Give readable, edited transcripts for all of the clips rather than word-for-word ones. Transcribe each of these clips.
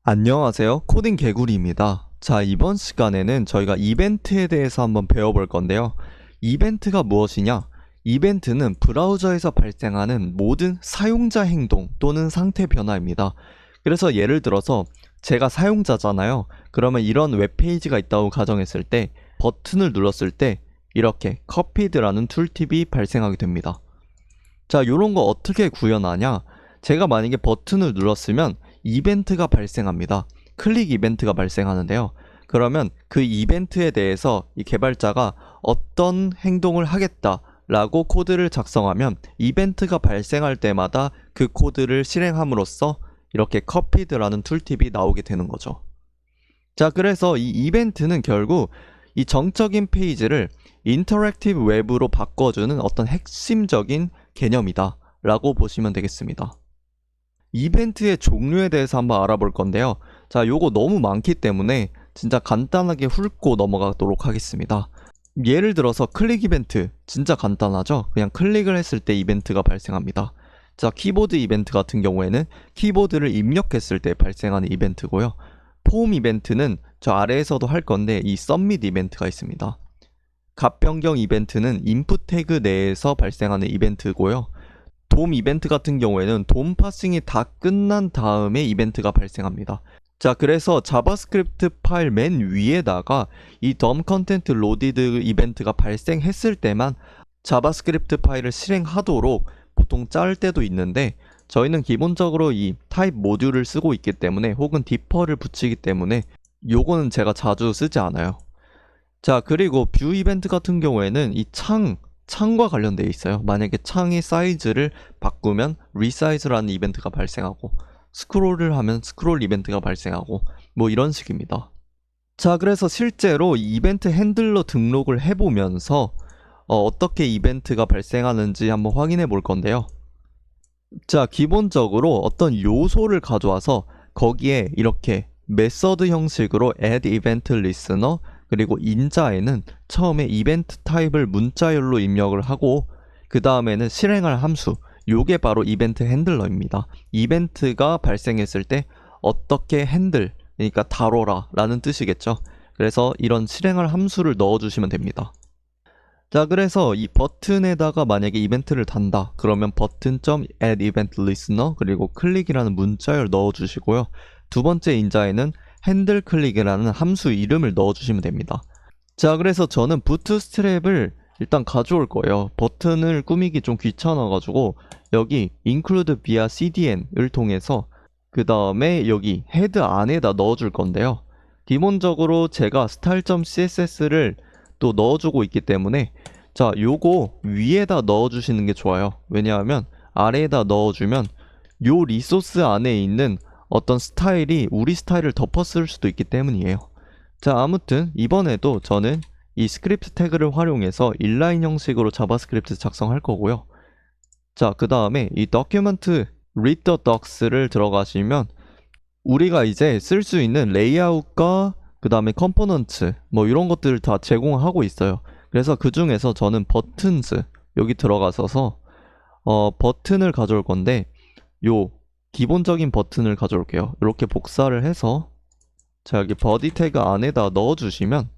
안녕하세요. 코딩 개구리입니다. 자, 이번 시간에는 저희가 이벤트에 대해서 한번 배워볼 건데요. 이벤트가 무엇이냐? 이벤트는 브라우저에서 발생하는 모든 사용자 행동 또는 상태 변화입니다. 그래서 예를 들어서 제가 사용자잖아요. 그러면 이런 웹페이지가 있다고 가정했을 때 버튼을 눌렀을 때 이렇게 커피드라는 툴팁이 발생하게 됩니다. 자, 이런 거 어떻게 구현하냐? 제가 만약에 버튼을 눌렀으면 이벤트가 발생합니다. 클릭 이벤트가 발생하는데요. 그러면 그 이벤트에 대해서 이 개발자가 어떤 행동을 하겠다라고 코드를 작성하면 이벤트가 발생할 때마다 그 코드를 실행함으로써 이렇게 커피드라는 툴팁이 나오게 되는 거죠. 자, 그래서 이 이벤트는 결국 이 정적인 페이지를 인터랙티브 웹으로 바꿔주는 어떤 핵심적인 개념이다 라고 보시면 되겠습니다. 이벤트의 종류에 대해서 한번 알아볼 건데요. 자, 요거 너무 많기 때문에 진짜 간단하게 훑고 넘어가도록 하겠습니다. 예를 들어서 클릭 이벤트, 진짜 간단하죠? 그냥 클릭을 했을 때 이벤트가 발생합니다. 자, 키보드 이벤트 같은 경우에는 키보드를 입력했을 때 발생하는 이벤트고요. 폼 이벤트는 저 아래에서도 할 건데 이 서밋 이벤트가 있습니다. 값 변경 이벤트는 인풋 태그 내에서 발생하는 이벤트고요. 돔 이벤트 같은 경우에는 돔 파싱이 다 끝난 다음에 이벤트가 발생합니다. 자, 그래서 자바스크립트 파일 맨 위에다가 이 덤 컨텐트 로디드 이벤트가 발생했을 때만 자바스크립트 파일을 실행하도록 보통 짤 때도 있는데 저희는 기본적으로 이 타입 모듈을 쓰고 있기 때문에 혹은 디퍼를 붙이기 때문에 요거는 제가 자주 쓰지 않아요. 자, 그리고 뷰 이벤트 같은 경우에는 이 창과 관련되어 있어요. 만약에 창의 사이즈를 바꾸면 리사이즈라는 이벤트가 발생하고 스크롤을 하면 스크롤 이벤트가 발생하고 뭐 이런 식입니다. 자, 그래서 실제로 이벤트 핸들러 등록을 해보면서 어떻게 이벤트가 발생하는지 한번 확인해 볼 건데요. 자, 기본적으로 어떤 요소를 가져와서 거기에 이렇게 메서드 형식으로 add event listener 그리고 인자에는 처음에 이벤트 타입을 문자열로 입력을 하고 그 다음에는 실행할 함수, 요게 바로 이벤트 핸들러입니다. 이벤트가 발생했을 때 어떻게 핸들, 그러니까 다뤄라 라는 뜻이겠죠. 그래서 이런 실행할 함수를 넣어주시면 됩니다. 자, 그래서 이 버튼에다가 만약에 이벤트를 단다 그러면 버튼.add event listener 그리고 클릭이라는 문자열 넣어주시고요. 두 번째 인자에는 핸들 클릭이라는 함수 이름을 넣어주시면 됩니다. 자, 그래서 저는 부트스트랩을 일단 가져올 거예요. 버튼을 꾸미기 좀 귀찮아가지고 여기 include via cdn을 통해서 그 다음에 여기 헤드 안에다 넣어줄 건데요. 기본적으로 제가 style.css를 또 넣어주고 있기 때문에 자, 요거 위에다 넣어주시는 게 좋아요. 왜냐하면 아래에다 넣어주면 요 리소스 안에 있는 어떤 스타일이 우리 스타일을 덮었을 수도 있기 때문이에요. 자, 아무튼 이번에도 저는 이 스크립트 태그를 활용해서 인라인 형식으로 자바스크립트 작성할 거고요. 자, 그 다음에 이 document read the docs를 들어가시면 우리가 이제 쓸 수 있는 레이아웃과 그 다음에 컴포넌트 뭐 이런 것들을 다 제공하고 있어요. 그래서 그 중에서 저는 버튼스 여기 들어가서서 버튼을 가져올 건데 요 기본적인 버튼을 가져올게요. 이렇게 복사를 해서 자, 여기 버디 태그 안에다 넣어주시면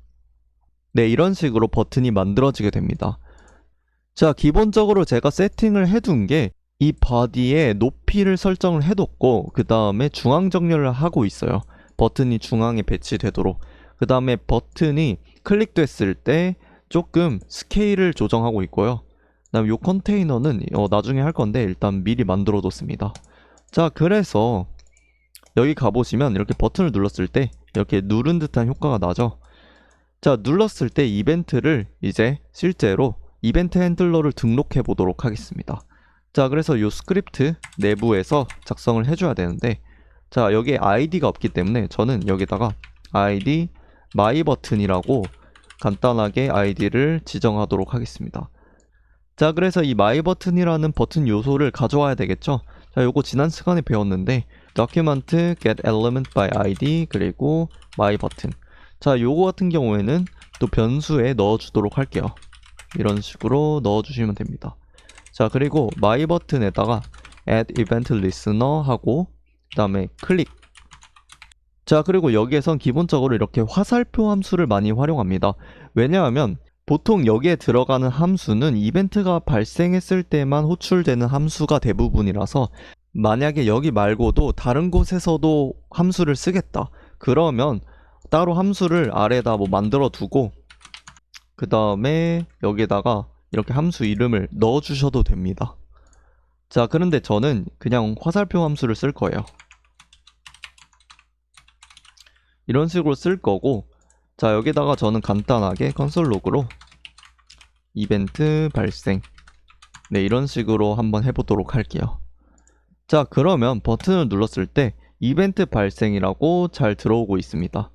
네, 이런 식으로 버튼이 만들어지게 됩니다. 자, 기본적으로 제가 세팅을 해둔 게 이 바디의 높이를 설정을 해뒀고 그 다음에 중앙 정렬을 하고 있어요. 버튼이 중앙에 배치되도록. 그 다음에 버튼이 클릭됐을 때 조금 스케일을 조정하고 있고요. 그 다음에 이 컨테이너는 나중에 할 건데 일단 미리 만들어 뒀습니다. 자, 그래서 여기 가보시면 이렇게 버튼을 눌렀을 때 이렇게 누른 듯한 효과가 나죠. 자, 눌렀을 때 이벤트를 이제 실제로 이벤트 핸들러를 등록해 보도록 하겠습니다. 자, 그래서 이 스크립트 내부에서 작성을 해줘야 되는데 자, 여기에 id가 없기 때문에 저는 여기다가 id myButton이라고 간단하게 id를 지정하도록 하겠습니다. 자, 그래서 이 myButton이라는 버튼 요소를 가져와야 되겠죠. 자, 요거 지난 시간에 배웠는데 document get element by id 그리고 myButton. 자, 요거 같은 경우에는 또 변수에 넣어주도록 할게요. 이런 식으로 넣어주시면 됩니다. 자, 그리고 myButton에다가 add event listener 하고 그 다음에 클릭 자, 그리고 여기에선 기본적으로 이렇게 화살표 함수를 많이 활용합니다. 왜냐하면 보통 여기에 들어가는 함수는 이벤트가 발생했을 때만 호출되는 함수가 대부분이라서 만약에 여기 말고도 다른 곳에서도 함수를 쓰겠다. 그러면 따로 함수를 아래에다 뭐 만들어 두고 그 다음에 여기에다가 이렇게 함수 이름을 넣어 주셔도 됩니다. 자, 그런데 저는 그냥 화살표 함수를 쓸 거예요. 이런 식으로 쓸 거고, 자, 여기다가 저는 간단하게 컨솔 로그로 이벤트 발생, 네, 이런 식으로 한번 해보도록 할게요. 자, 그러면 버튼을 눌렀을 때 이벤트 발생이라고 잘 들어오고 있습니다.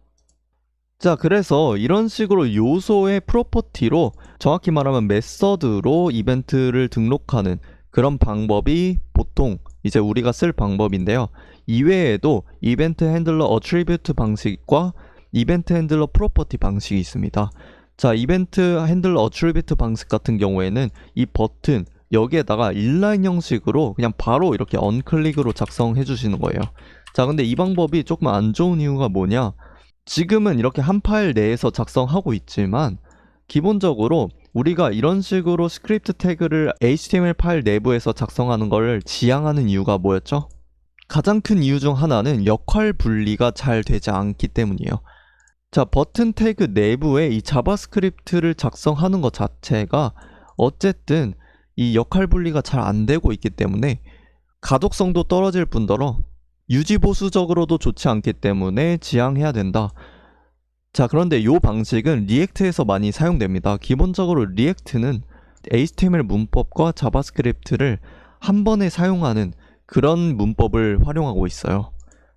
자, 그래서 이런 식으로 요소의 프로퍼티로, 정확히 말하면 메서드로 이벤트를 등록하는 그런 방법이 보통 이제 우리가 쓸 방법인데요. 이외에도 이벤트 핸들러 어트리뷰트 방식과 이벤트 핸들러 프로퍼티 방식이 있습니다. 자, 이벤트 핸들러 어트리뷰트 방식 같은 경우에는 이 버튼 여기에다가 인라인 형식으로 그냥 바로 이렇게 언클릭으로 작성해 주시는 거예요. 자, 근데 이 방법이 조금 안 좋은 이유가 뭐냐? 지금은 이렇게 한 파일 내에서 작성하고 있지만 기본적으로 우리가 이런 식으로 스크립트 태그를 HTML 파일 내부에서 작성하는 걸 지향하는 이유가 뭐였죠? 가장 큰 이유 중 하나는 역할 분리가 잘 되지 않기 때문이에요. 자, 버튼 태그 내부에 이 자바스크립트를 작성하는 것 자체가 어쨌든 이 역할 분리가 잘 안 되고 있기 때문에 가독성도 떨어질 뿐더러 유지보수적으로도 좋지 않기 때문에 지양해야 된다. 자, 그런데 이 방식은 리액트에서 많이 사용됩니다. 기본적으로 리액트는 HTML 문법과 자바스크립트를 한 번에 사용하는 그런 문법을 활용하고 있어요.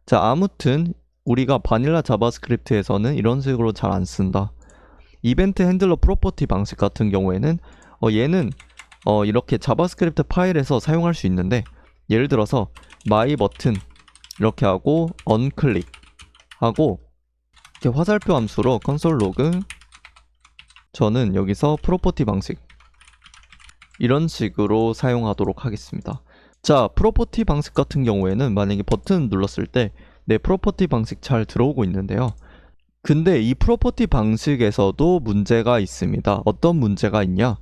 자, 아무튼 우리가 바닐라 자바스크립트에서는 이런 식으로 잘 안 쓴다. 이벤트 핸들러 프로퍼티 방식 같은 경우에는 얘는 이렇게 자바스크립트 파일에서 사용할 수 있는데, 예를 들어서 my 버튼 이렇게 하고 언클릭 하고 이렇게 화살표 함수로 컨솔 로그, 저는 여기서 프로퍼티 방식 이런 식으로 사용하도록 하겠습니다. 자, 프로퍼티 방식 같은 경우에는 만약에 버튼 눌렀을 때 내 프로퍼티 방식 잘 들어오고 있는데요. 근데 이 프로퍼티 방식에서도 문제가 있습니다. 어떤 문제가 있냐?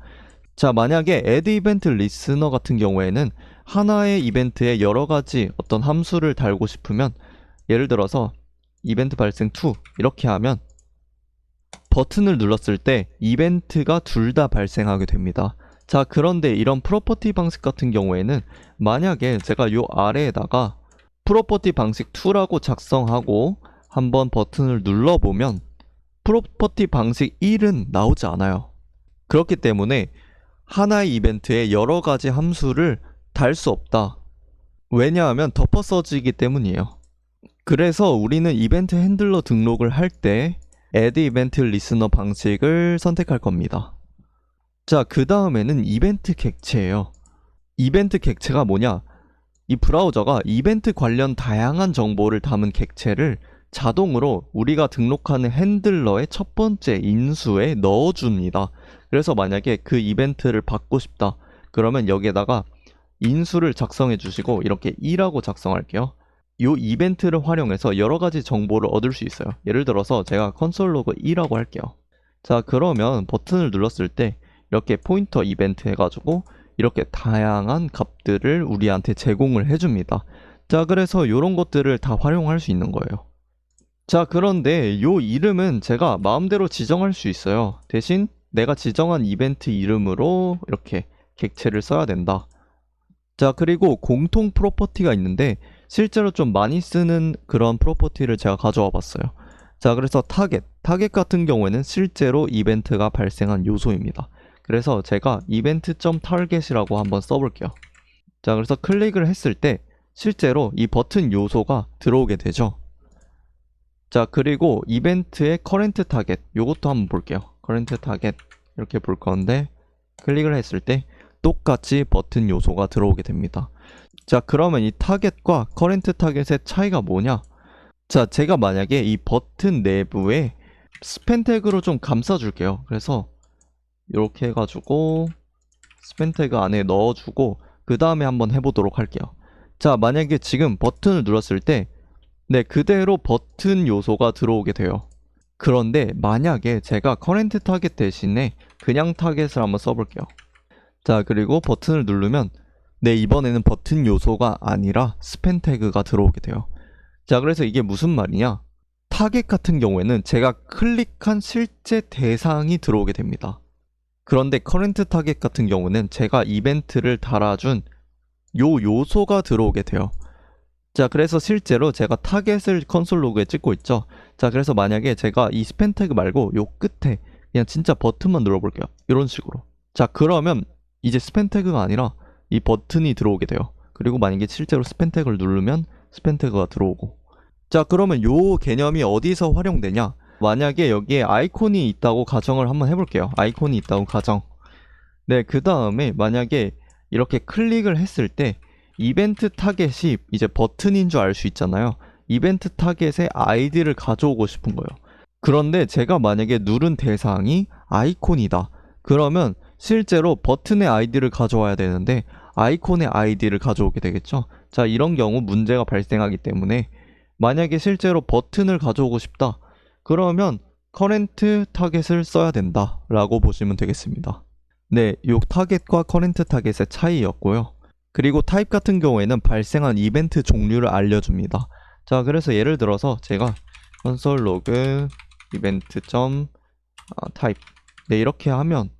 자, 만약에 add event listener 같은 경우에는 하나의 이벤트에 여러 가지 어떤 함수를 달고 싶으면, 예를 들어서 이벤트 발생 2 이렇게 하면 버튼을 눌렀을 때 이벤트가 둘 다 발생하게 됩니다. 자, 그런데 이런 프로퍼티 방식 같은 경우에는 만약에 제가 요 아래에다가 프로퍼티 방식 2라고 작성하고 한번 버튼을 눌러보면 프로퍼티 방식 1은 나오지 않아요. 그렇기 때문에 하나의 이벤트에 여러 가지 함수를 달 수 없다. 왜냐하면 덮어 써지기 때문이에요. 그래서 우리는 이벤트 핸들러 등록을 할 때 add event listener 방식을 선택할 겁니다. 자, 그 다음에는 이벤트 객체예요. 이벤트 객체가 뭐냐? 이 브라우저가 이벤트 관련 다양한 정보를 담은 객체를 자동으로 우리가 등록하는 핸들러의 첫 번째 인수에 넣어줍니다. 그래서 만약에 그 이벤트를 받고 싶다. 그러면 여기에다가 인수를 작성해 주시고 이렇게 2라고 작성할게요. 이 이벤트를 활용해서 여러 가지 정보를 얻을 수 있어요. 예를 들어서 제가 컨솔 로그 2라고 할게요. 자, 그러면 버튼을 눌렀을 때 이렇게 포인터 이벤트 해가지고 이렇게 다양한 값들을 우리한테 제공을 해줍니다. 자, 그래서 이런 것들을 다 활용할 수 있는 거예요. 자, 그런데 이 이름은 제가 마음대로 지정할 수 있어요. 대신 내가 지정한 이벤트 이름으로 이렇게 객체를 써야 된다. 자, 그리고 공통 프로퍼티가 있는데 실제로 좀 많이 쓰는 그런 프로퍼티를 제가 가져와 봤어요. 자, 그래서 타겟 같은 경우에는 실제로 이벤트가 발생한 요소입니다. 그래서 제가 event.target이라고 한번 써볼게요. 자, 그래서 클릭을 했을 때 실제로 이 버튼 요소가 들어오게 되죠. 자, 그리고 이벤트의 current target 요것도 한번 볼게요. current target 이렇게 볼 건데 클릭을 했을 때 똑같이 버튼 요소가 들어오게 됩니다. 자, 그러면 이 타겟과 current target의 차이가 뭐냐? 자, 제가 만약에 이 버튼 내부에 스팬 태그로 좀 감싸 줄게요. 그래서 이렇게 해가지고 스팬 태그 안에 넣어주고 그 다음에 한번 해보도록 할게요. 자, 만약에 지금 버튼을 눌렀을 때 네, 그대로 버튼 요소가 들어오게 돼요. 그런데 만약에 제가 커런트 타겟 대신에 그냥 타겟을 한번 써볼게요. 자, 그리고 버튼을 누르면 네, 이번에는 버튼 요소가 아니라 스팸 태그가 들어오게 돼요. 자, 그래서 이게 무슨 말이냐? 타겟 같은 경우에는 제가 클릭한 실제 대상이 들어오게 됩니다. 그런데 커런트 타겟 같은 경우는 제가 이벤트를 달아준 요 요소가 들어오게 돼요. 자, 그래서 실제로 제가 타겟을 컨솔 로그에 찍고 있죠. 자, 그래서 만약에 제가 이 스팸 태그 말고 요 끝에 그냥 진짜 버튼만 눌러볼게요. 이런 식으로. 자, 그러면 이제 스팸 태그가 아니라 이 버튼이 들어오게 돼요. 그리고 만약에 실제로 스팸 태그를 누르면 스팸 태그가 들어오고. 자, 그러면 요 개념이 어디서 활용되냐? 만약에 여기에 아이콘이 있다고 가정을 한번 해볼게요. 아이콘이 있다고 가정. 네, 그 다음에 만약에 이렇게 클릭을 했을 때 이벤트 타겟이 이제 버튼인 줄 알 수 있잖아요. 이벤트 타겟의 아이디를 가져오고 싶은 거예요. 그런데 제가 만약에 누른 대상이 아이콘이다. 그러면 실제로 버튼의 아이디를 가져와야 되는데 아이콘의 아이디를 가져오게 되겠죠. 자, 이런 경우 문제가 발생하기 때문에 만약에 실제로 버튼을 가져오고 싶다. 그러면 커런트 타겟을 써야 된다 라고 보시면 되겠습니다. 네, 요 타겟과 커런트 타겟의 차이였고요. 그리고 타입 같은 경우에는 발생한 이벤트 종류를 알려줍니다. 자, 그래서 예를 들어서 제가 console log 이벤트 타입 네, 이렇게 하면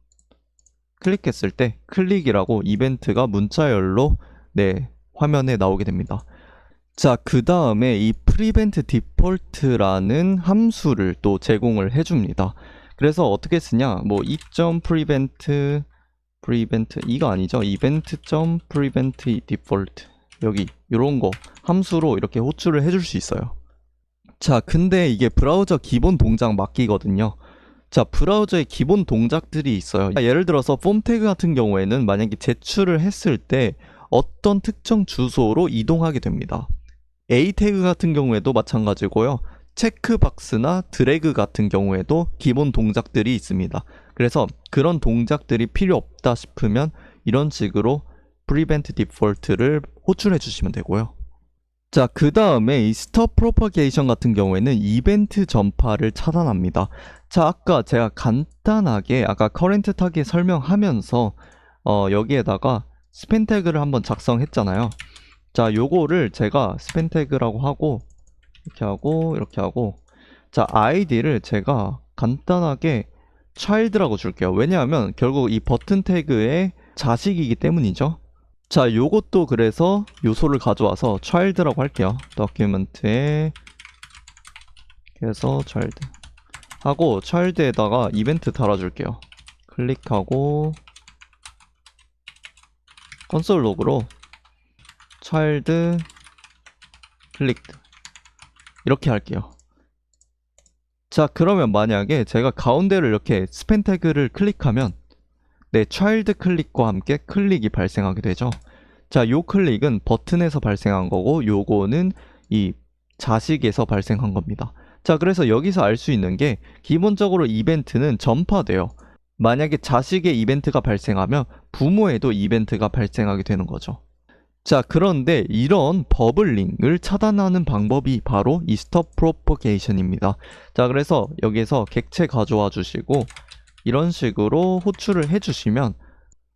클릭했을 때 클릭이라고 이벤트가 문자열로 네, 화면에 나오게 됩니다. 자, 그 다음에 이 prevent default라는 함수를 또 제공을 해줍니다. 그래서 어떻게 쓰냐? 뭐 이.prevent 이거 아니죠? event.prevent default 여기 이런 거 함수로 이렇게 호출을 해줄 수 있어요. 자, 근데 이게 브라우저 기본 동작 맡기거든요. 자, 브라우저의 기본 동작들이 있어요. 예를 들어서 폼 태그 같은 경우에는 만약에 제출을 했을 때 어떤 특정 주소로 이동하게 됩니다. A 태그 같은 경우에도 마찬가지고요. 체크박스나 드래그 같은 경우에도 기본 동작들이 있습니다. 그래서 그런 동작들이 필요 없다 싶으면 이런 식으로 prevent default를 호출해 주시면 되고요. 자, 그 다음에 이 stop propagation 같은 경우에는 이벤트 전파를 차단합니다. 자, 아까 제가 간단하게 아까 current 타겟 설명하면서 여기에다가 스팸 태그를 한번 작성했잖아요. 자, 요거를 제가 스팸 태그라고 하고 이렇게 하고 자, 아이디를 제가 간단하게 child라고 줄게요. 왜냐하면 결국 이 버튼 태그의 자식이기 때문이죠. 자, 요것도 그래서 요소를 가져와서 child라고 할게요. document에 그래서 child 하고 child에다가 이벤트 달아줄게요. 클릭하고 콘솔 로그로 child 클릭 이렇게 할게요. 자, 그러면 만약에 제가 가운데를 이렇게 스팸 태그를 클릭하면 네, child 클릭과 함께 클릭이 발생하게 되죠. 자, 요 클릭은 버튼에서 발생한 거고 요거는 이 자식에서 발생한 겁니다. 자, 그래서 여기서 알 수 있는 게 기본적으로 이벤트는 전파돼요. 만약에 자식의 이벤트가 발생하면 부모에도 이벤트가 발생하게 되는 거죠. 자, 그런데 이런 버블링을 차단하는 방법이 바로 이 stop propagation입니다. 자, 그래서 여기에서 객체 가져와 주시고 이런 식으로 호출을 해주시면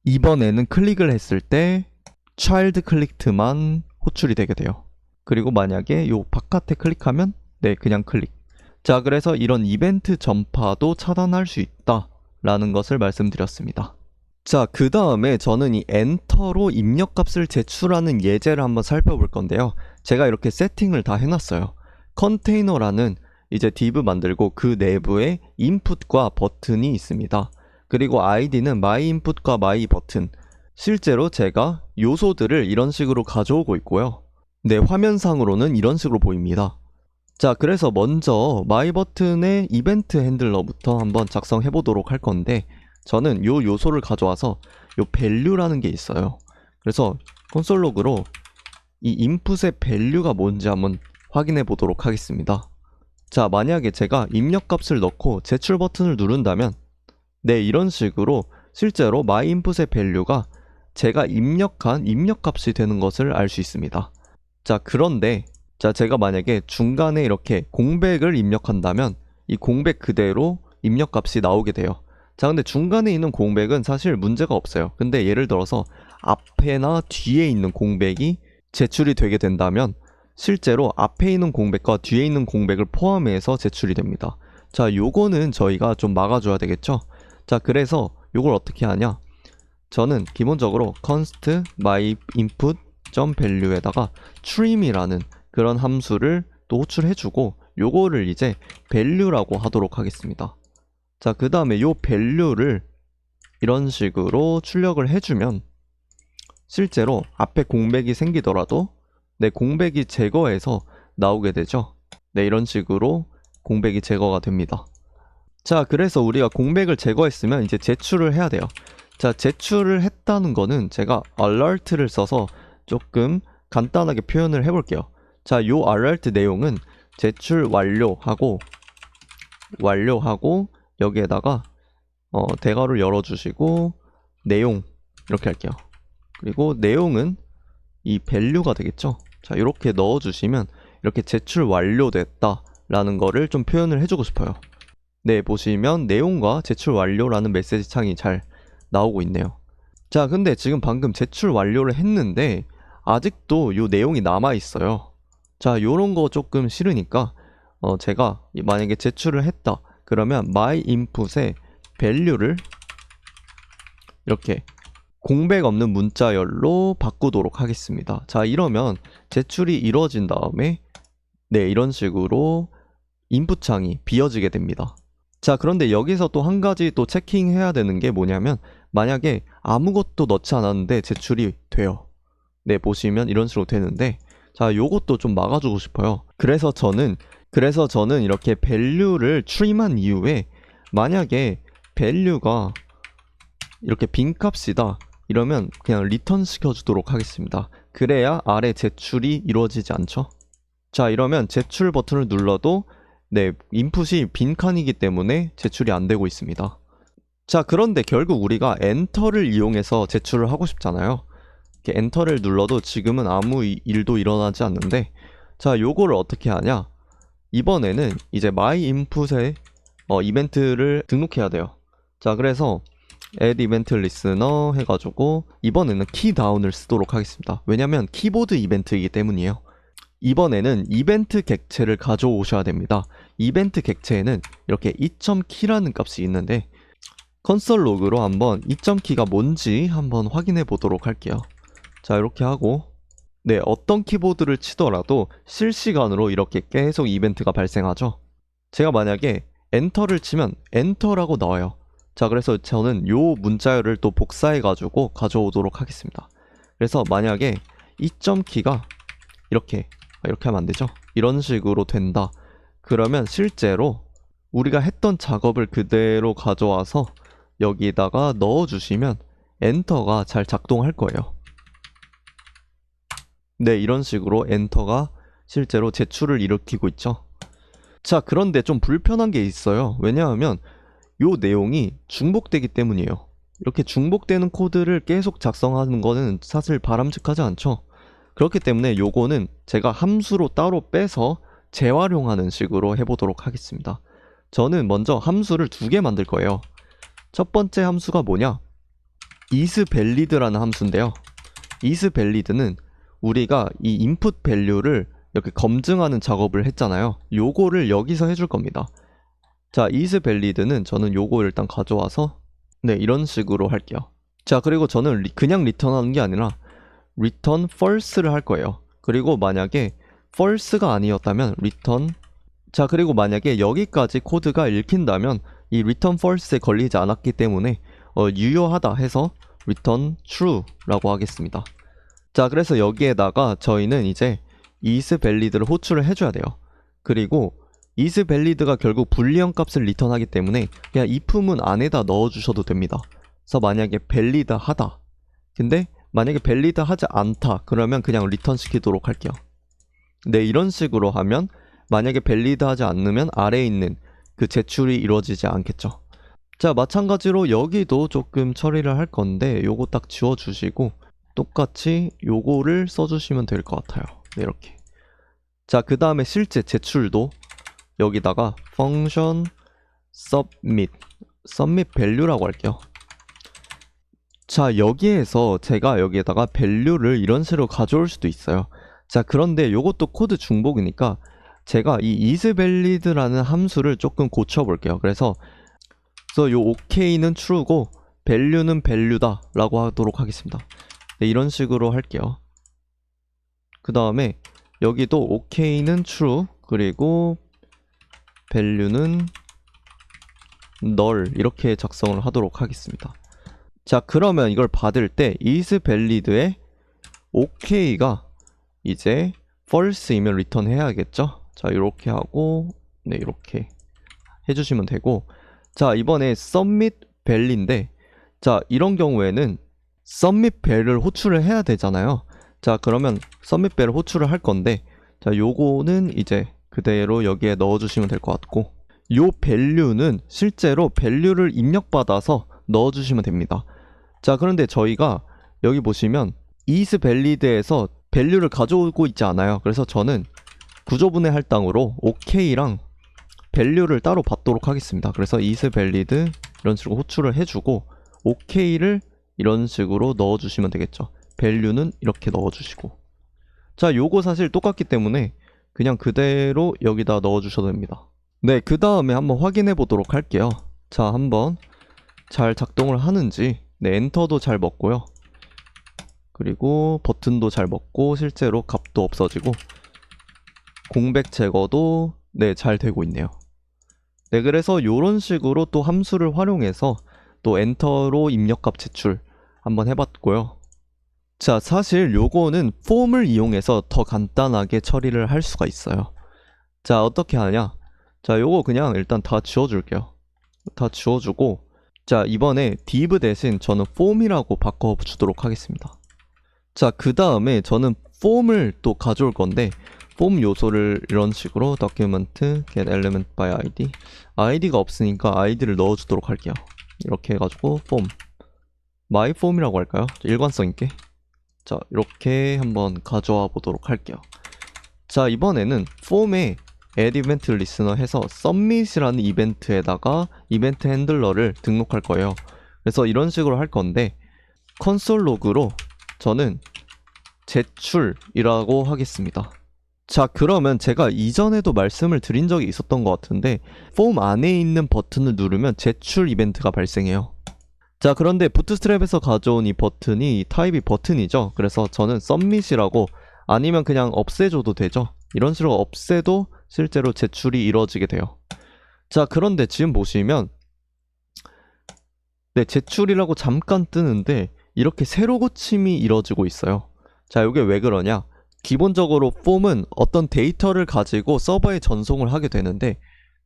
이번에는 클릭을 했을 때 child 클릭트만 호출이 되게 돼요. 그리고 만약에 요 바깥에 클릭하면 네, 그냥 클릭. 자, 그래서 이런 이벤트 전파도 차단할 수 있다 라는 것을 말씀드렸습니다. 자, 그 다음에 저는 이 엔터로 입력값을 제출하는 예제를 한번 살펴볼 건데요. 제가 이렇게 세팅을 다 해놨어요. 컨테이너라는 이제 div 만들고 그 내부에 input과 버튼이 있습니다. 그리고 id는 myInput과 myButton. 실제로 제가 요소들을 이런 식으로 가져오고 있고요. 네, 화면상으로는 이런 식으로 보입니다. 자, 그래서 먼저 myButton의 이벤트 핸들러부터 한번 작성해 보도록 할 건데 저는 요 요소를 가져와서 요 value라는 게 있어요. 그래서 콘솔 로그로 이 인풋의 value가 뭔지 한번 확인해 보도록 하겠습니다. 자, 만약에 제가 입력값을 넣고 제출 버튼을 누른다면 네, 이런 식으로 실제로 myInput의 value가 제가 입력한 입력값이 되는 것을 알 수 있습니다. 자, 그런데 자, 제가 만약에 중간에 이렇게 공백을 입력한다면 이 공백 그대로 입력값이 나오게 돼요. 자, 근데 중간에 있는 공백은 사실 문제가 없어요. 근데 예를 들어서 앞에나 뒤에 있는 공백이 제출이 되게 된다면 실제로 앞에 있는 공백과 뒤에 있는 공백을 포함해서 제출이 됩니다. 자, 요거는 저희가 좀 막아줘야 되겠죠? 자, 그래서 요걸 어떻게 하냐? 저는 기본적으로 const myInput.value에다가 trim이라는 그런 함수를 또 호출해주고 요거를 이제 value라고 하도록 하겠습니다. 자, 그 다음에 요 value를 이런 식으로 출력을 해주면 실제로 앞에 공백이 생기더라도 네, 공백이 제거해서 나오게 되죠. 네, 이런 식으로 공백이 제거가 됩니다. 자, 그래서 우리가 공백을 제거했으면 이제 제출을 해야 돼요. 자, 제출을 했다는 거는 제가 alert를 써서 조금 간단하게 표현을 해볼게요. 자, 요 alert 내용은 제출 완료하고 여기에다가 대괄호 열어주시고 내용 이렇게 할게요. 그리고 내용은 이 value가 되겠죠. 자, 이렇게 넣어주시면 이렇게 제출 완료됐다 라는 거를 좀 표현을 해주고 싶어요. 네, 보시면 내용과 제출 완료라는 메시지 창이 잘 나오고 있네요. 자, 근데 지금 방금 제출 완료를 했는데 아직도 요 내용이 남아 있어요. 자, 요런 거 조금 싫으니까 제가 만약에 제출을 했다 그러면 myInput에 value를 이렇게 공백 없는 문자열로 바꾸도록 하겠습니다. 자, 이러면 제출이 이루어진 다음에 네, 이런 식으로 인풋 창이 비어지게 됩니다. 자, 그런데 여기서 또 한 가지 또 체킹해야 되는 게 뭐냐면 만약에 아무것도 넣지 않았는데 제출이 돼요. 네, 보시면 이런 식으로 되는데 자, 요것도 좀 막아주고 싶어요. 그래서 저는 이렇게 value를 trim한 이후에 만약에 value가 이렇게 빈값이다 이러면 그냥 리턴 시켜주도록 하겠습니다. 그래야 아래 제출이 이루어지지 않죠. 자, 이러면 제출 버튼을 눌러도 네, 인풋이 빈칸이기 때문에 제출이 안 되고 있습니다. 자, 그런데 결국 우리가 엔터를 이용해서 제출을 하고 싶잖아요. 이렇게 엔터를 눌러도 지금은 아무 일도 일어나지 않는데 자, 요거를 어떻게 하냐? 이번에는 이제 myInput에 이벤트를 등록해야 돼요. 자, 그래서 add event listener 해가지고 이번에는 키다운을 쓰도록 하겠습니다. 왜냐면 키보드 이벤트이기 때문이에요. 이번에는 이벤트 객체를 가져오셔야 됩니다. 이벤트 객체에는 이렇게 이.키라는 값이 있는데 컨솔 로그로 한번 이.키가 뭔지 한번 확인해 보도록 할게요. 자, 이렇게 하고 네, 어떤 키보드를 치더라도 실시간으로 이렇게 계속 이벤트가 발생하죠. 제가 만약에 엔터를 치면 엔터라고 나와요. 자, 그래서 저는 요 문자열을 또 복사해 가지고 가져오도록 하겠습니다. 그래서 만약에 이.키가 이렇게 하면 안 되죠. 이런 식으로 된다. 그러면 실제로 우리가 했던 작업을 그대로 가져와서 여기다가 넣어주시면 엔터가 잘 작동할 거예요. 네, 이런 식으로 엔터가 실제로 제출을 일으키고 있죠. 자, 그런데 좀 불편한 게 있어요. 왜냐하면 요 내용이 중복되기 때문이에요. 이렇게 중복되는 코드를 계속 작성하는 거는 사실 바람직하지 않죠. 그렇기 때문에 요거는 제가 함수로 따로 빼서 재활용하는 식으로 해보도록 하겠습니다. 저는 먼저 함수를 2개 만들 거예요. 첫 번째 함수가 뭐냐? isValid라는 함수인데요. isValid는 우리가 이 input value를 이렇게 검증하는 작업을 했잖아요. 요거를 여기서 해줄 겁니다. 자, isValid는 저는 요거 일단 가져와서 네, 이런 식으로 할게요. 자, 그리고 저는 그냥 리턴하는 게 아니라 return false를 할 거예요. 그리고 만약에 false가 아니었다면 return 자, 그리고 만약에 여기까지 코드가 읽힌다면 이 return false에 걸리지 않았기 때문에 유효하다 해서 return true라고 하겠습니다. 자, 그래서 여기에다가 저희는 이제 isValid를 호출을 해줘야 돼요. 그리고 isValid가 결국 불리한 값을 리턴하기 때문에 그냥 if문 안에다 넣어주셔도 됩니다. 그래서 만약에 valid 하다 근데 만약에 valid 하지 않다 그러면 그냥 리턴 시키도록 할게요. 네, 이런 식으로 하면 만약에 valid 하지 않으면 아래에 있는 그 제출이 이루어지지 않겠죠. 자, 마찬가지로 여기도 조금 처리를 할 건데 요거 딱 지워주시고 똑같이 요거를 써주시면 될 것 같아요. 네, 이렇게 자, 그 다음에 실제 제출도 여기다가 function submit value라고 할게요. 자, 여기에서 제가 여기에다가 value를 이런 식으로 가져올 수도 있어요. 자, 그런데 요것도 코드 중복이니까 제가 이 isValid라는 함수를 조금 고쳐볼게요. 그래서 요 ok는 true고 value는 value다 라고 하도록 하겠습니다. 네, 이런 식으로 할게요. 그 다음에 여기도 ok는 true 그리고 value는 null 이렇게 작성을 하도록 하겠습니다. 자, 그러면 이걸 받을 때 isValid의 ok가 이제 false이면 return 해야겠죠. 자, 이렇게 하고 네, 이렇게 해주시면 되고, 자, 이번에 submit valid인데, 자, 이런 경우에는 submit val를 호출을 해야 되잖아요. 자, 그러면 submit val을 호출을 할 건데, 자, 요거는 이제 그대로 여기에 넣어주시면 될 것 같고, 요 value는 실제로 value를 입력받아서 넣어주시면 됩니다. 자, 그런데 저희가 여기 보시면 isValid에서 value를 가져오고 있지 않아요. 그래서 저는 구조분해 할당으로 ok랑 value를 따로 받도록 하겠습니다. 그래서 isValid 이런 식으로 호출을 해주고 ok를 이런 식으로 넣어주시면 되겠죠. value는 이렇게 넣어주시고, 자, 요거 사실 똑같기 때문에 그냥 그대로 여기다 넣어주셔도 됩니다. 네, 그 다음에 한번 확인해 보도록 할게요. 자, 한번 잘 작동을 하는지. 네, 엔터도 잘 먹고요. 그리고 버튼도 잘 먹고 실제로 값도 없어지고 공백 제거도 네, 잘 되고 있네요. 네, 그래서 이런 식으로 또 함수를 활용해서 또 엔터로 입력값 제출 한번 해봤고요. 자, 사실 요거는 폼을 이용해서 더 간단하게 처리를 할 수가 있어요. 자, 어떻게 하냐? 자, 요거 그냥 일단 다 지워줄게요. 다 지워주고, 자, 이번에 div 대신 저는 form이라고 바꿔주도록 하겠습니다. 자, 그 다음에 저는 form을 또 가져올 건데, form 요소를 이런 식으로 document get element by id, id가 없으니까 id를 넣어주도록 할게요. 이렇게 해가지고 form, my form이라고 할까요? 일관성 있게. 자, 이렇게 한번 가져와 보도록 할게요. 자, 이번에는 form에 add event listener 해서 submit이라는 이벤트에다가 이벤트 핸들러를 등록할 거예요. 그래서 이런 식으로 할 건데, console log로 저는 제출이라고 하겠습니다. 자, 그러면 제가 이전에도 말씀을 드린 적이 있었던 것 같은데, 폼 안에 있는 버튼을 누르면 제출 이벤트가 발생해요. 자, 그런데 부트스트랩에서 가져온 이 버튼이 타입이 버튼이죠. 그래서 저는 submit이라고, 아니면 그냥 없애줘도 되죠. 이런 식으로 없애도 실제로 제출이 이루어지게 돼요. 자, 그런데 지금 보시면 네, 제출이라고 잠깐 뜨는데 이렇게 세로 고침이 이루어지고 있어요. 자, 이게 왜 그러냐? 기본적으로 폼은 어떤 데이터를 가지고 서버에 전송을 하게 되는데,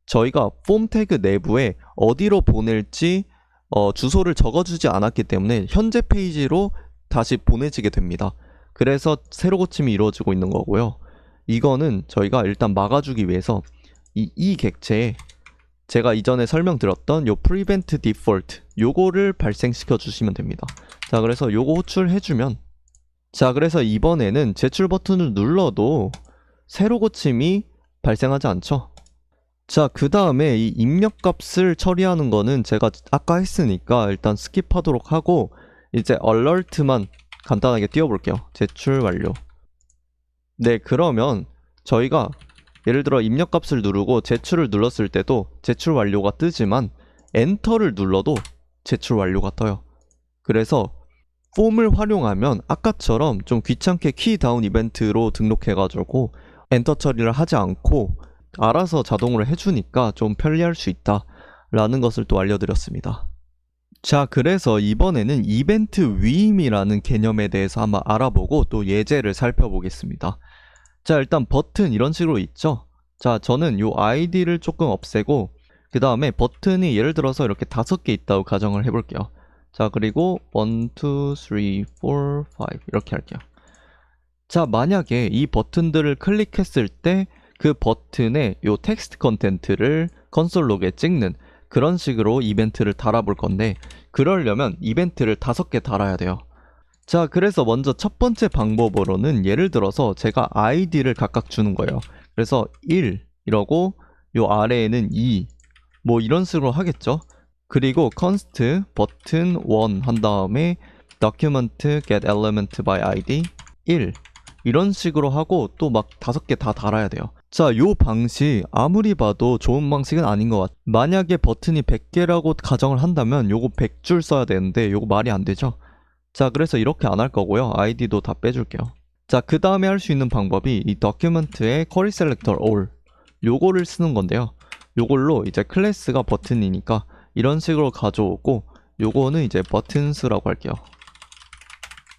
저희가 폼 태그 내부에 어디로 보낼지 주소를 적어주지 않았기 때문에 현재 페이지로 다시 보내지게 됩니다. 그래서 세로 고침이 이루어지고 있는 거고요. 이거는 저희가 일단 막아주기 위해서 이 객체에 제가 이전에 설명드렸던 요 prevent default 요거를 발생시켜 주시면 됩니다. 자, 그래서 요거 호출해주면, 자, 그래서 이번에는 제출 버튼을 눌러도 세로 고침이 발생하지 않죠. 자, 그 다음에 이 입력값을 처리하는 거는 제가 아까 했으니까 일단 스킵하도록 하고, 이제 alert만 간단하게 띄워볼게요. 제출 완료. 네, 그러면 저희가 예를 들어 입력값을 누르고 제출을 눌렀을 때도 제출 완료가 뜨지만 엔터를 눌러도 제출 완료가 떠요. 그래서 폼을 활용하면 아까처럼 좀 귀찮게 키 다운 이벤트로 등록해가지고 엔터 처리를 하지 않고 알아서 자동으로 해주니까 좀 편리할 수 있다 라는 것을 또 알려드렸습니다. 자, 그래서 이번에는 이벤트 위임이라는 개념에 대해서 한번 알아보고 또 예제를 살펴보겠습니다. 자, 일단 버튼 이런 식으로 있죠. 자, 저는 요 id를 조금 없애고 그 다음에 버튼이 예를 들어서 이렇게 5개 있다고 가정을 해볼게요. 자, 그리고 1, 2, 3, 4, 5 이렇게 할게요. 자, 만약에 이 버튼들을 클릭했을 때 그 버튼에 요 텍스트 컨텐트를 컨솔 로그에 찍는 그런 식으로 이벤트를 달아볼 건데, 그러려면 이벤트를 5개 달아야 돼요. 자, 그래서 먼저 첫 번째 방법으로는 예를 들어서 제가 id를 각각 주는 거예요. 그래서 1 이러고 요 아래에는 2 뭐 이런 식으로 하겠죠. 그리고 const button 1 한 다음에 document get element by id 1 이런 식으로 하고 또 막 5개 다 달아야 돼요. 자, 요 방식 아무리 봐도 좋은 방식은 아닌 것 같아요. 만약에 버튼이 100개라고 가정을 한다면 요거 100줄 써야 되는데 요거 말이 안 되죠. 자, 그래서 이렇게 안 할 거고요. id도 다 빼줄게요. 자, 그 다음에 할 수 있는 방법이 이 document의 query selector all 요거를 쓰는 건데요. 요걸로 이제 클래스가 버튼이니까 이런 식으로 가져오고 요거는 이제 buttons라고 할게요.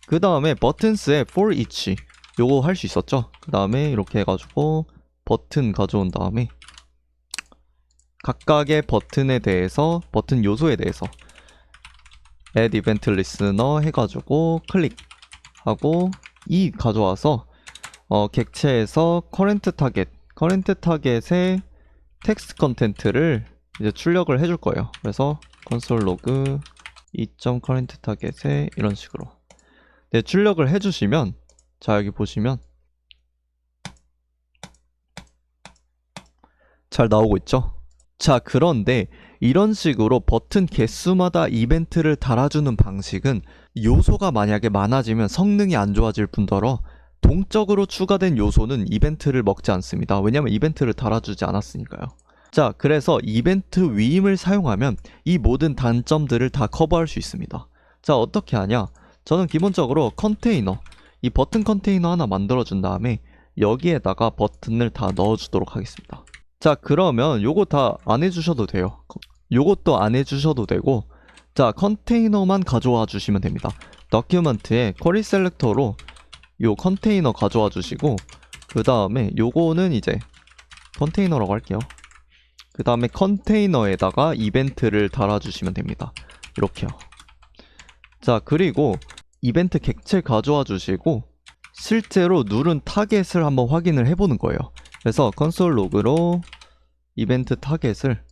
그 다음에 buttons에 for each 요거 할 수 있었죠. 그 다음에 이렇게 해가지고 버튼 가져온 다음에 각각의 버튼에 대해서 버튼 요소에 대해서 add event listener 해가지고 클릭하고 이 가져와서 객체에서 current target의 텍스트 컨텐트를 이제 출력을 해줄 거예요. 그래서 console log 2.current target에 이런 식으로 네, 출력을 해주시면 자, 여기 보시면 잘 나오고 있죠? 자, 그런데 이런 식으로 버튼 개수마다 이벤트를 달아주는 방식은 요소가 만약에 많아지면 성능이 안 좋아질 뿐더러 동적으로 추가된 요소는 이벤트를 먹지 않습니다. 왜냐면 이벤트를 달아주지 않았으니까요. 자, 그래서 이벤트 위임을 사용하면 이 모든 단점들을 다 커버할 수 있습니다. 자, 어떻게 하냐? 저는 기본적으로 컨테이너, 이 버튼 컨테이너 하나 만들어준 다음에 여기에다가 버튼을 다 넣어주도록 하겠습니다. 자, 그러면 요거 다 안 해주셔도 돼요. 요것도 안 해주셔도 되고, 자, 컨테이너만 가져와 주시면 됩니다. document에 query selector로 요 컨테이너 가져와 주시고, 그 다음에 요거는 이제 컨테이너라고 할게요. 그 다음에 컨테이너에다가 이벤트를 달아주시면 됩니다. 이렇게요. 자, 그리고 이벤트 객체 가져와 주시고 실제로 누른 타겟을 한번 확인을 해보는 거예요. 그래서 console log로 이벤트 타겟을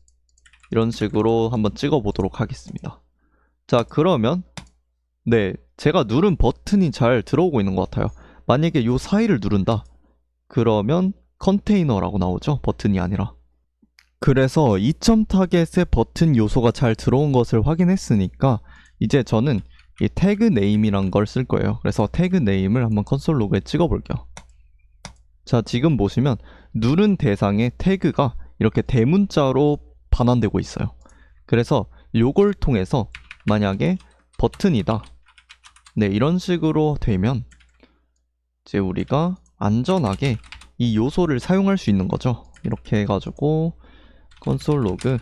이런 식으로 한번 찍어 보도록 하겠습니다. 자, 그러면 네, 제가 누른 버튼이 잘 들어오고 있는 것 같아요. 만약에 요 사이를 누른다 그러면 컨테이너라고 나오죠. 버튼이 아니라. 그래서 2점 타겟의 버튼 요소가 잘 들어온 것을 확인했으니까 이제 저는 이 태그 네임이란 걸 쓸 거예요. 그래서 태그 네임을 한번 콘솔 로그에 찍어 볼게요. 자, 지금 보시면 누른 대상의 태그가 이렇게 대문자로 반환되고 있어요. 그래서 요걸 통해서 만약에 버튼이다, 네, 이런 식으로 되면 이제 우리가 안전하게 이 요소를 사용할 수 있는 거죠. 이렇게 해가지고 콘솔 로그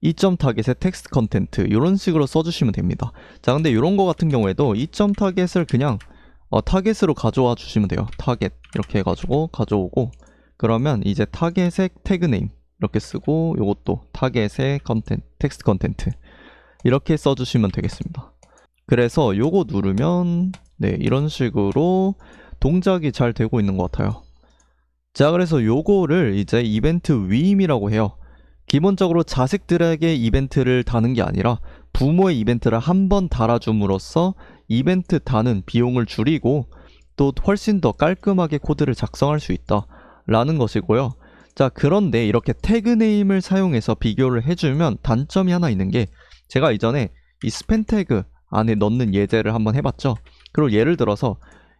2점 타겟의 텍스트 컨텐트 이런 식으로 써주시면 됩니다. 자, 근데 이런 거 같은 경우에도 2점 타겟을 그냥 타겟으로 가져와 주시면 돼요. 타겟 이렇게 해가지고 가져오고, 그러면 이제 타겟의 태그 네임 이렇게 쓰고, 요것도 타겟의 텍스트 컨텐트 이렇게 써주시면 되겠습니다. 그래서 요거 누르면 네, 이런 식으로 동작이 잘 되고 있는 것 같아요. 자, 그래서 요거를 이제 이벤트 위임이라고 해요. 기본적으로 자식들에게 이벤트를 다는 게 아니라 부모의 이벤트를 한 번 달아줌으로써 이벤트 다는 비용을 줄이고 또 훨씬 더 깔끔하게 코드를 작성할 수 있다 라는 것이고요. 자, 그런데 이렇게 태그 네임을 사용해서 비교를 해주면 단점이 하나 있는 게, 제가 이전에 이 스팬 태그 안에 넣는 예제를 한번 해봤죠. 그리고 예를 들어서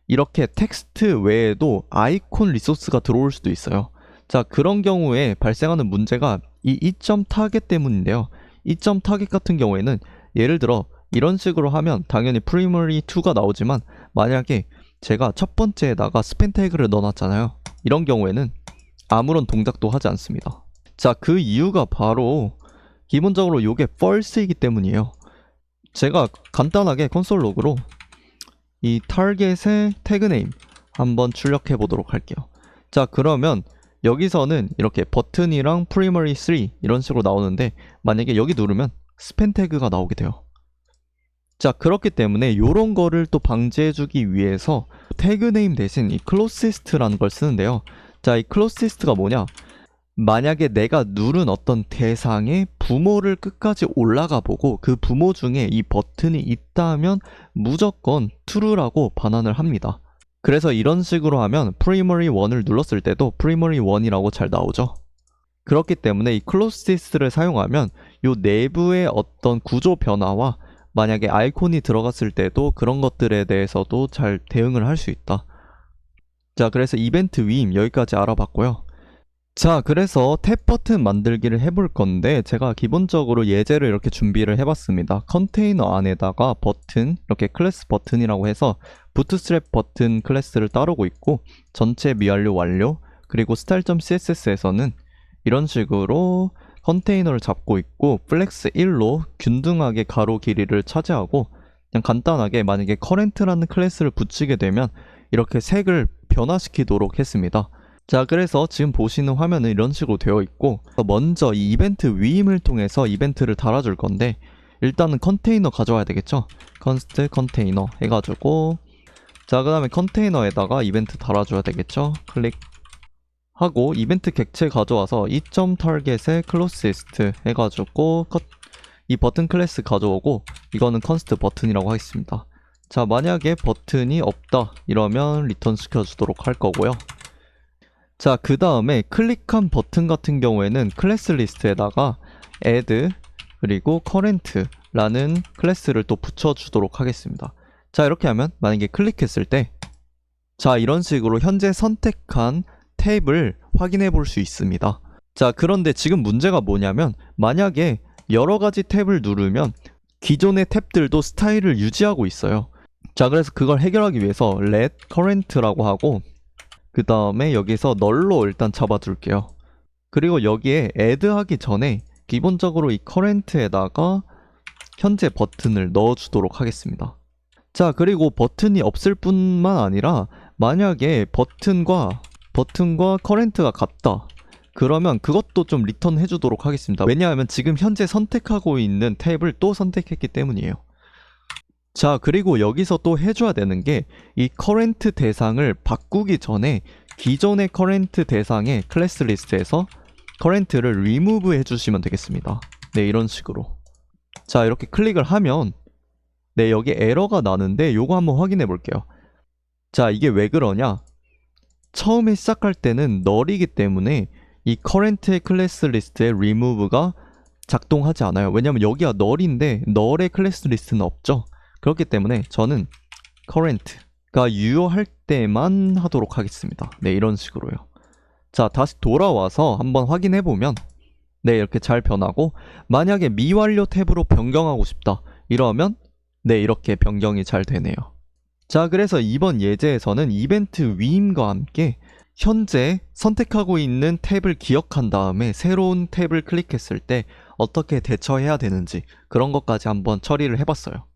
이렇게 텍스트 외에도 아이콘 리소스가 들어올 수도 있어요. 자, 그런 경우에 발생하는 문제가 이 2점 타겟 때문인데요. 2점 타겟 같은 경우에는 예를 들어 이런 식으로 하면 당연히 primary 2가 나오지만, 만약에 제가 첫 번째에다가 스팬 태그를 넣어놨잖아요. 이런 경우에는 아무런 동작도 하지 않습니다. 자, 그 이유가 바로 기본적으로 이게 false이기 때문이에요. 제가 간단하게 콘솔 로그로 이 타겟의 태그 네임 한번 출력해 보도록 할게요. 자, 그러면 여기서는 이렇게 버튼이랑 primary 3 이런 식으로 나오는데, 만약에 여기 누르면 스팬 태그가 나오게 돼요. 자, 그렇기 때문에 이런 거를 또 방지해주기 위해서 태그 네임 대신 이 closest라는 걸 쓰는데요. 자, 이 closest가 뭐냐? 만약에 내가 누른 어떤 대상의 부모를 끝까지 올라가 보고 그 부모 중에 이 버튼이 있다면 무조건 true라고 반환을 합니다. 그래서 이런 식으로 하면 primary 1을 눌렀을 때도 primary 1이라고 잘 나오죠. 그렇기 때문에 이 closest를 사용하면 이 내부의 어떤 구조 변화와 만약에 아이콘이 들어갔을 때도 그런 것들에 대해서도 잘 대응을 할 수 있다. 자, 그래서 이벤트 위임 여기까지 알아봤고요. 자, 그래서 탭 버튼 만들기를 해볼 건데 제가 기본적으로 예제를 이렇게 준비를 해봤습니다. 컨테이너 안에다가 버튼, 이렇게 클래스 버튼이라고 해서 부트스트랩 버튼 클래스를 따르고 있고 전체 미완료 완료, 그리고 style.css에서는 이런 식으로 컨테이너를 잡고 있고 플렉스 1로 균등하게 가로 길이를 차지하고 그냥 간단하게 만약에 current라는 클래스를 붙이게 되면 이렇게 색을 변화시키도록 했습니다. 자, 그래서 지금 보시는 화면은 이런 식으로 되어 있고 먼저 이 이벤트 위임을 통해서 이벤트를 달아줄 건데 일단은 컨테이너 가져와야 되겠죠. const 컨테이너 해가지고 자, 그 다음에 컨테이너에다가 이벤트 달아줘야 되겠죠. 클릭하고 이벤트 객체 가져와서 이.target에 closest 해가지고 이 버튼 클래스 가져오고 이거는 const 버튼이라고 하겠습니다. 자, 만약에 버튼이 없다 이러면 리턴 시켜주도록 할 거고요. 자, 그 다음에 클릭한 버튼 같은 경우에는 클래스 리스트에다가 add 그리고 current라는 클래스를 또 붙여주도록 하겠습니다. 자, 이렇게 하면 만약에 클릭했을 때 자, 이런 식으로 현재 선택한 탭을 확인해 볼 수 있습니다. 자, 그런데 지금 문제가 뭐냐면 만약에 여러 가지 탭을 누르면 기존의 탭들도 스타일을 유지하고 있어요. 자, 그래서 그걸 해결하기 위해서 let current라고 하고 그 다음에 여기서 널로 일단 잡아둘게요. 그리고 여기에 add 하기 전에 기본적으로 이 current에다가 현재 버튼을 넣어주도록 하겠습니다. 자, 그리고 버튼이 없을 뿐만 아니라 만약에 버튼과 current가 같다 그러면 그것도 좀 리턴 해주도록 하겠습니다. 왜냐하면 지금 현재 선택하고 있는 탭을 또 선택했기 때문이에요. 자, 그리고 여기서 또 해줘야 되는 게 이 current 대상을 바꾸기 전에 기존의 current 대상의 클래스 리스트에서 current를 remove 해주시면 되겠습니다. 네, 이런 식으로. 자, 이렇게 클릭을 하면 네, 여기 에러가 나는데 요거 한번 확인해 볼게요. 자, 이게 왜 그러냐? 처음에 시작할 때는 널이기 때문에 이 current의 클래스 리스트의 remove가 작동하지 않아요. 왜냐면 여기가 널인데 널의 클래스 리스트는 없죠. 그렇기 때문에 저는 current가 유효할 때만 하도록 하겠습니다. 네, 이런 식으로요. 자, 다시 돌아와서 한번 확인해 보면 네, 이렇게 잘 변하고 만약에 미완료 탭으로 변경하고 싶다 이러면 네, 이렇게 변경이 잘 되네요. 자, 그래서 이번 예제에서는 이벤트 위임과 함께 현재 선택하고 있는 탭을 기억한 다음에 새로운 탭을 클릭했을 때 어떻게 대처해야 되는지 그런 것까지 한번 처리를 해봤어요.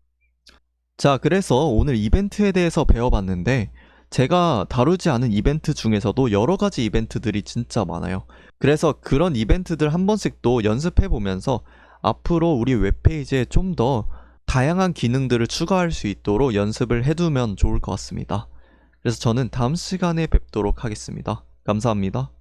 자, 그래서 오늘 이벤트에 대해서 배워봤는데 제가 다루지 않은 이벤트 중에서도 여러 가지 이벤트들이 진짜 많아요. 그래서 그런 이벤트들 한 번씩 또 연습해보면서 앞으로 우리 웹페이지에 좀 더 다양한 기능들을 추가할 수 있도록 연습을 해두면 좋을 것 같습니다. 그래서 저는 다음 시간에 뵙도록 하겠습니다. 감사합니다.